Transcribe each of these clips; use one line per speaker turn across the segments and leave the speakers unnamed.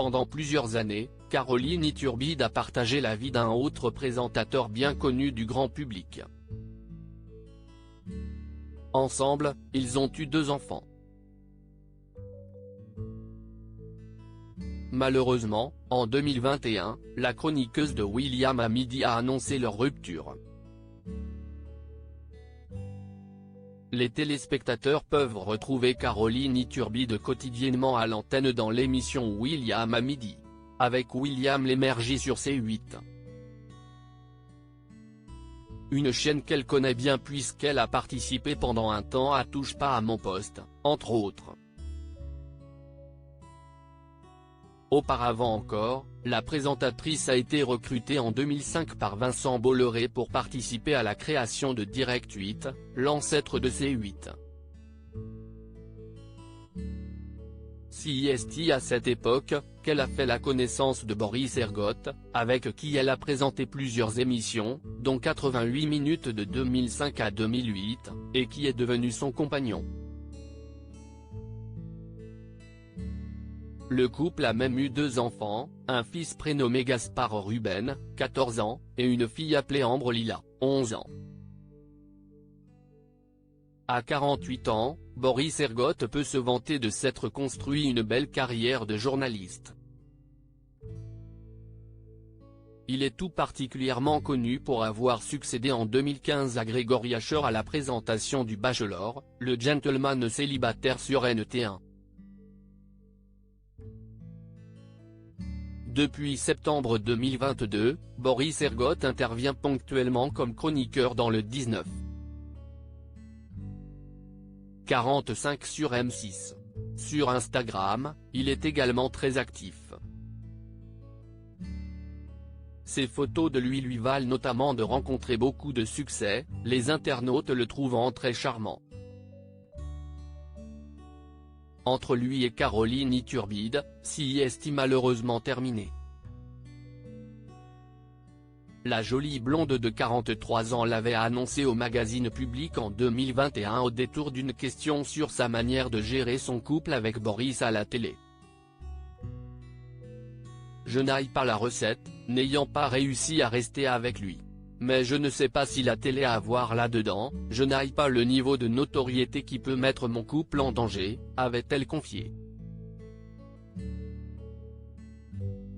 Pendant plusieurs années, Caroline Iturbide a partagé la vie d'un autre présentateur bien connu du grand public. Ensemble, ils ont eu 2 enfants. Malheureusement, en 2021, la chroniqueuse de William à midi a annoncé leur rupture. Les téléspectateurs peuvent retrouver Caroline Iturbide quotidiennement à l'antenne dans l'émission William à midi, avec William Lémergie sur C8. Une chaîne qu'elle connaît bien puisqu'elle a participé pendant un temps à Touche pas à mon poste, entre autres. Auparavant encore, la présentatrice a été recrutée en 2005 par Vincent Bolloré pour participer à la création de Direct 8, l'ancêtre de C8. C'est à cette époque qu'elle a fait la connaissance de Boris Ergotte, avec qui elle a présenté plusieurs émissions, dont 88 minutes de 2005 à 2008, et qui est devenu son compagnon. Le couple a même eu 2 enfants, un fils prénommé Gaspard Ruben, 14 ans, et une fille appelée Ambre Lila, 11 ans. À 48 ans, Boris Ergotte peut se vanter de s'être construit une belle carrière de journaliste. Il est tout particulièrement connu pour avoir succédé en 2015 à Grégory Asher à la présentation du Bachelor, le gentleman célibataire sur NT1. Depuis septembre 2022, Boris Ergotte intervient ponctuellement comme chroniqueur dans le 19. 45 sur M6. Sur Instagram, il est également très actif. Ses photos de lui valent notamment de rencontrer beaucoup de succès, les internautes le trouvant très charmant. Entre lui et Caroline Iturbide, c'est malheureusement terminé. La jolie blonde de 43 ans l'avait annoncé au magazine Public en 2021 au détour d'une question sur sa manière de gérer son couple avec Boris à la télé. Je n'aille pas la recette, n'ayant pas réussi à rester avec lui. Mais je ne sais pas si la télé a à voir là-dedans, je n'aille pas le niveau de notoriété qui peut mettre mon couple en danger, avait-elle confié.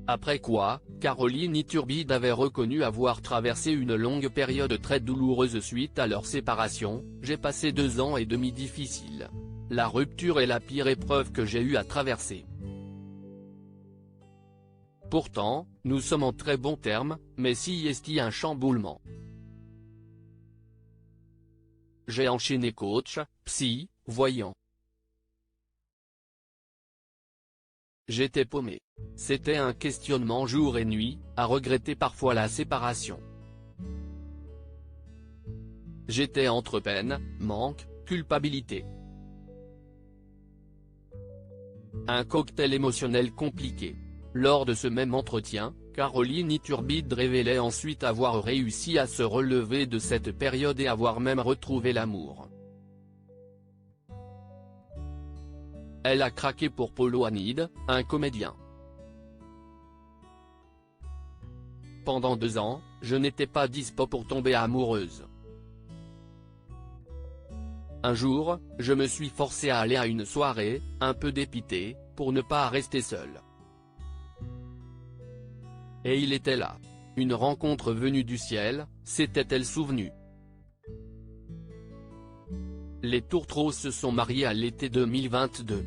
Après quoi, Caroline Iturbide avait reconnu avoir traversé une longue période très douloureuse suite à leur séparation. J'ai passé 2 ans et demi difficiles. La rupture est la pire épreuve que j'ai eu à traverser. Pourtant, nous sommes en très bons termes, mais c'est un chamboulement. J'ai enchaîné coach, psy, voyant. J'étais paumé. C'était un questionnement jour et nuit, à regretter parfois la séparation. J'étais entre peine, manque, culpabilité. Un cocktail émotionnel compliqué. Lors de ce même entretien, Caroline Iturbide révélait ensuite avoir réussi à se relever de cette période et avoir même retrouvé l'amour. Elle a craqué pour Polo Hanid, un comédien. Pendant 2 ans, je n'étais pas dispo pour tomber amoureuse. Un jour, je me suis forcé à aller à une soirée, un peu dépité, pour ne pas rester seul. Et il était là. Une rencontre venue du ciel, s'était-elle souvenue. Les Tourtereaux se sont mariés à l'été 2022.